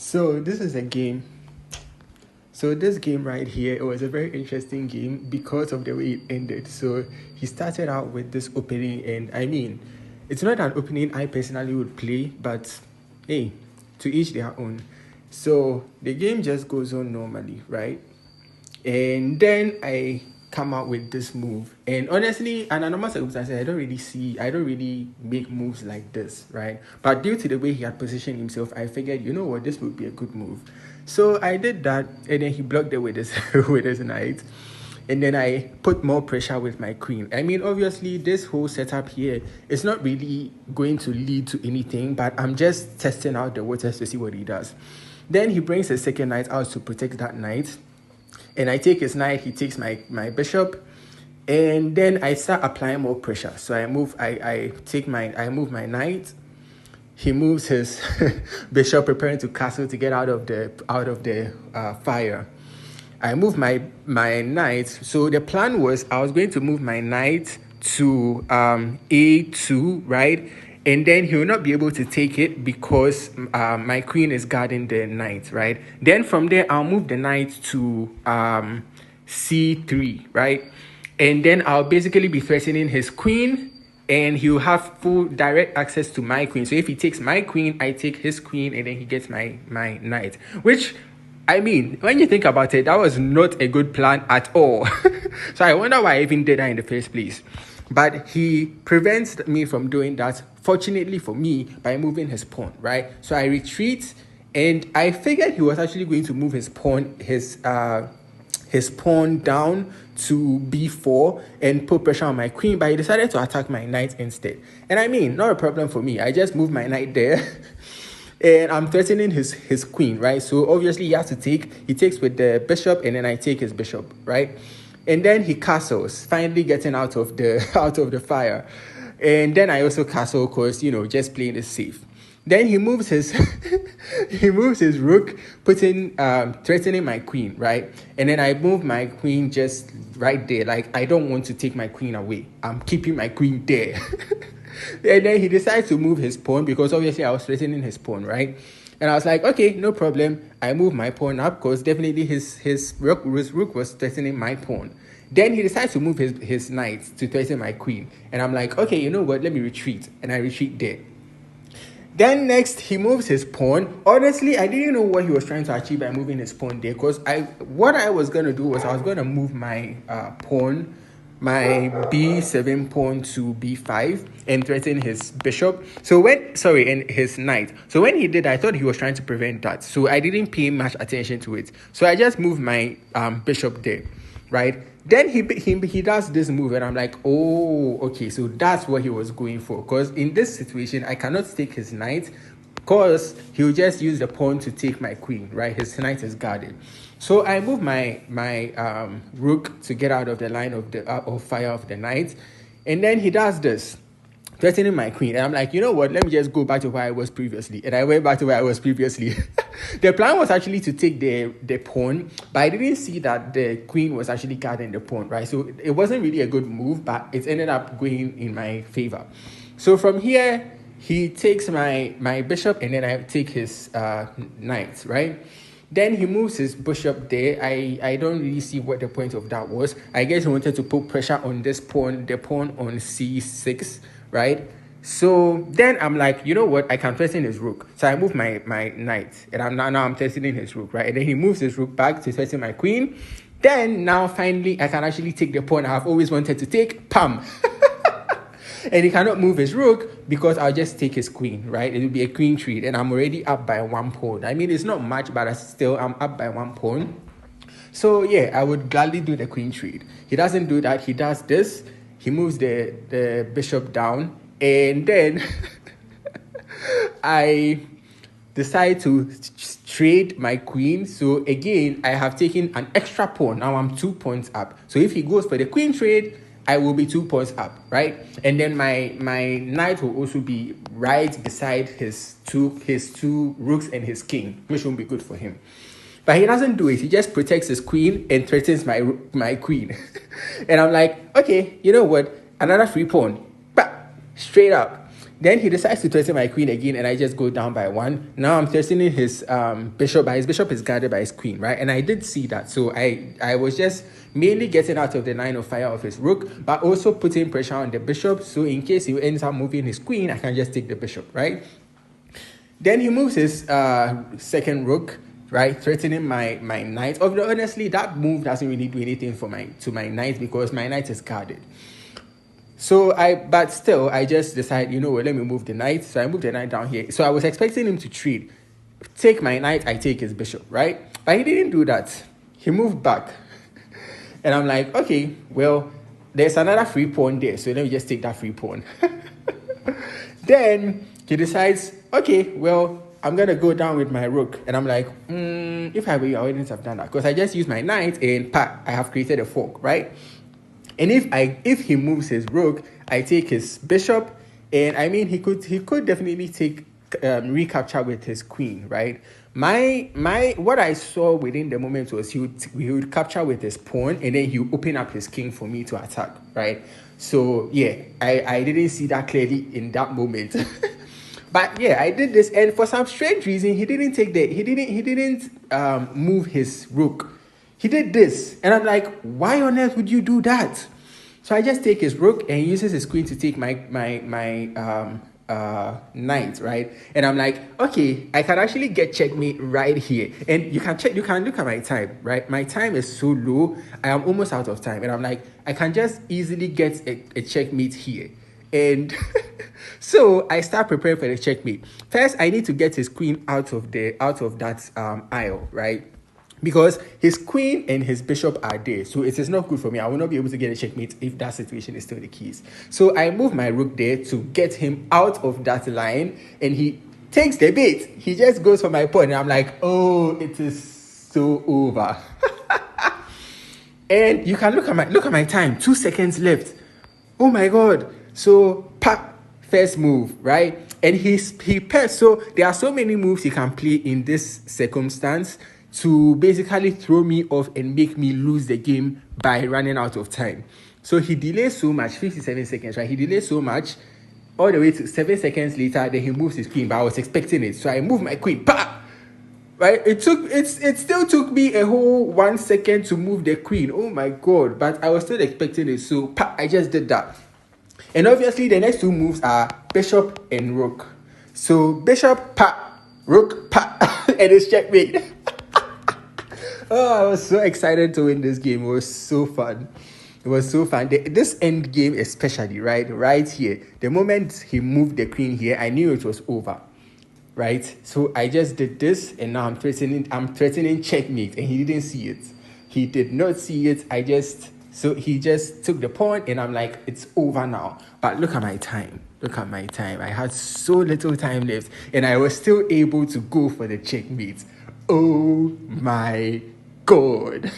So this is a game. So this game right here, it was a very interesting game because of the way it ended. So he started out with this opening, and I mean, it's not an opening I personally would play, but hey, to each their own. So the game just goes on normally, right? And then I come out with this move. And honestly, under normal circumstances, I don't really make moves like this, right? But due to the way he had positioned himself, I figured, you know what, this would be a good move. So I did that, and then he blocked it with his with his knight. And then I put more pressure with my queen. I mean, obviously, this whole setup here is not really going to lead to anything, but I'm just testing out the waters to see what he does. Then he brings his second knight out to protect that knight, and I take his knight, he takes my bishop, and then I start applying more pressure. So I move my knight. He moves his bishop, preparing to castle to get out of the fire. I move my knight. So the plan was I was going to move my knight to a2, right? And then he will not be able to take it because my queen is guarding the knight, right? Then from there, I'll move the knight to c3, right? And then I'll basically be threatening his queen, and he'll have full direct access to my queen. So if he takes my queen, I take his queen, and then he gets my knight. Which, I mean, when you think about it, that was not a good plan at all. So I wonder why I even did that in the first place. But he prevents me from doing that, fortunately for me, by moving his pawn, right? So I retreat, and I figured he was actually going to move his pawn down to b4 and put pressure on my queen, but he decided to attack my knight instead. And I mean, not a problem for me. I just moved my knight there. And I'm threatening his queen, right? So obviously he has to take. He takes with the bishop, and then I take his bishop, right? And then he castles, finally getting out of the fire. And then I also castle, because just playing it safe. Then he moves his he moves his rook, threatening my queen, right? And then I move my queen just right there. Like, I don't want to take my queen away. I'm keeping my queen there. And then he decides to move his pawn, because obviously I was threatening his pawn, right? And I was like, okay, no problem. I move my pawn up, because definitely his rook was threatening my pawn. Then he decides to move his knight to threaten my queen. And I'm like, okay, you know what? Let me retreat. And I retreat there. Then next, he moves his pawn. Honestly, I didn't know what he was trying to achieve by moving his pawn there, because what I was going to do was I was going to move my pawn, my b7 pawn to b5, and threaten his bishop. And his knight. So when he did, I thought he was trying to prevent that. So I didn't pay much attention to it. So I just moved my bishop there, right? Then he does this move, and I'm like, oh, okay, so that's what he was going for. Because in this situation, I cannot take his knight, because he'll just use the pawn to take my queen, right? His knight is guarded. So I move my rook to get out of the line of fire of the knight, and then he does this, threatening my queen. And I'm like, you know what? Let me just go back to where I was previously. And I went back to where I was previously. The plan was actually to take the pawn, but I didn't see that the queen was actually guarding the pawn, right? So it wasn't really a good move, but it ended up going in my favor. So from here, he takes my bishop, and then I take his knight, right? Then he moves his bishop there. I don't really see what the point of that was. I guess he wanted to put pressure on this pawn, the pawn on c6, right? So then I'm like, you know what? I can threaten his rook. So I move my knight, and I'm threatening his rook, right? And then he moves his rook back to threaten my queen. Then now finally I can actually take the pawn I've always wanted to take. Pam! And he cannot move his rook, because I'll just take his queen, right? It will be a queen trade, and I'm already up by one pawn. I mean, it's not much, but I'm up by one pawn. So yeah, I would gladly do the queen trade. He doesn't do that. He does this. He moves the bishop down, and then I decide to trade my queen. So again, I have taken an extra pawn. Now I'm 2 points up. So if he goes for the queen trade, I will be 2 points up, right? And then my knight will also be right beside his two rooks and his king, which won't be good for him. But he doesn't do it. He just protects his queen and threatens my queen. And I'm like, okay, you know what? Another free pawn. But straight up. Then he decides to threaten my queen again, and I just go down by 1. Now I'm threatening his bishop, but his bishop is guarded by his queen, right? And I did see that. So I was just mainly getting out of the line of fire of his rook, but also putting pressure on the bishop. So in case he ends up moving his queen, I can just take the bishop, right? Then he moves his second rook, right, threatening my knight. Honestly, that move doesn't really do anything for my knight because my knight is guarded. So but still, I just decided, you know what, let me move the knight. So I moved the knight down here. So I was expecting him to take my knight, I take his bishop, right? But he didn't do that. He moved back. And I'm like, okay, well, there's another free pawn there. So let me just take that free pawn. Then he decides, okay, well, I'm going to go down with my rook. And I'm like, if I were you, I wouldn't have done that. Because I just used my knight and I have created a fork, right? And if he moves his rook, I take his bishop, and I mean he could definitely take recapture with his queen, right? What I saw within the moment was he would capture with his pawn, and then he would open up his king for me to attack, right? So yeah, I didn't see that clearly in that moment. But yeah, I did this, and for some strange reason, he didn't move his rook. He did this, and I'm like, why on earth would you do that? So I just take his rook and he uses his queen to take my knight, right? And I'm like, okay, I can actually get checkmate right here. And you can look at my time, right? My time is so low, I am almost out of time. And I'm like, I can just easily get a checkmate here. And so I start preparing for the checkmate. First, I need to get his queen out of that aisle, right? Because his queen and his bishop are there. So it is not good for me. I will not be able to get a checkmate if that situation is still the case. So I move my rook there to get him out of that line. And he takes the bait. He just goes for my pawn. And I'm like, oh, it is so over. And you can look at my time. 2 seconds left. Oh my God. So, first move, right? And so there are so many moves he can play in this circumstance to basically throw me off and make me lose the game by running out of time. So he delays so much, 57 seconds, right? He delays so much, all the way to 7 seconds later, then he moves his queen, but I was expecting it. So I move my queen, right? It still took me a whole 1 second to move the queen. Oh my God, but I was still expecting it. So I just did that. And obviously the next 2 moves are bishop and rook. So bishop, rook, and it's checkmate. Oh, I was so excited to win this game. It was so fun. This end game especially, right here. The moment he moved the queen here, I knew it was over, right? So I just did this, and now I'm threatening checkmate, and he didn't see it. He did not see it. So he just took the pawn, and I'm like, it's over now. But look at my time. I had so little time left, and I was still able to go for the checkmate. Oh my God.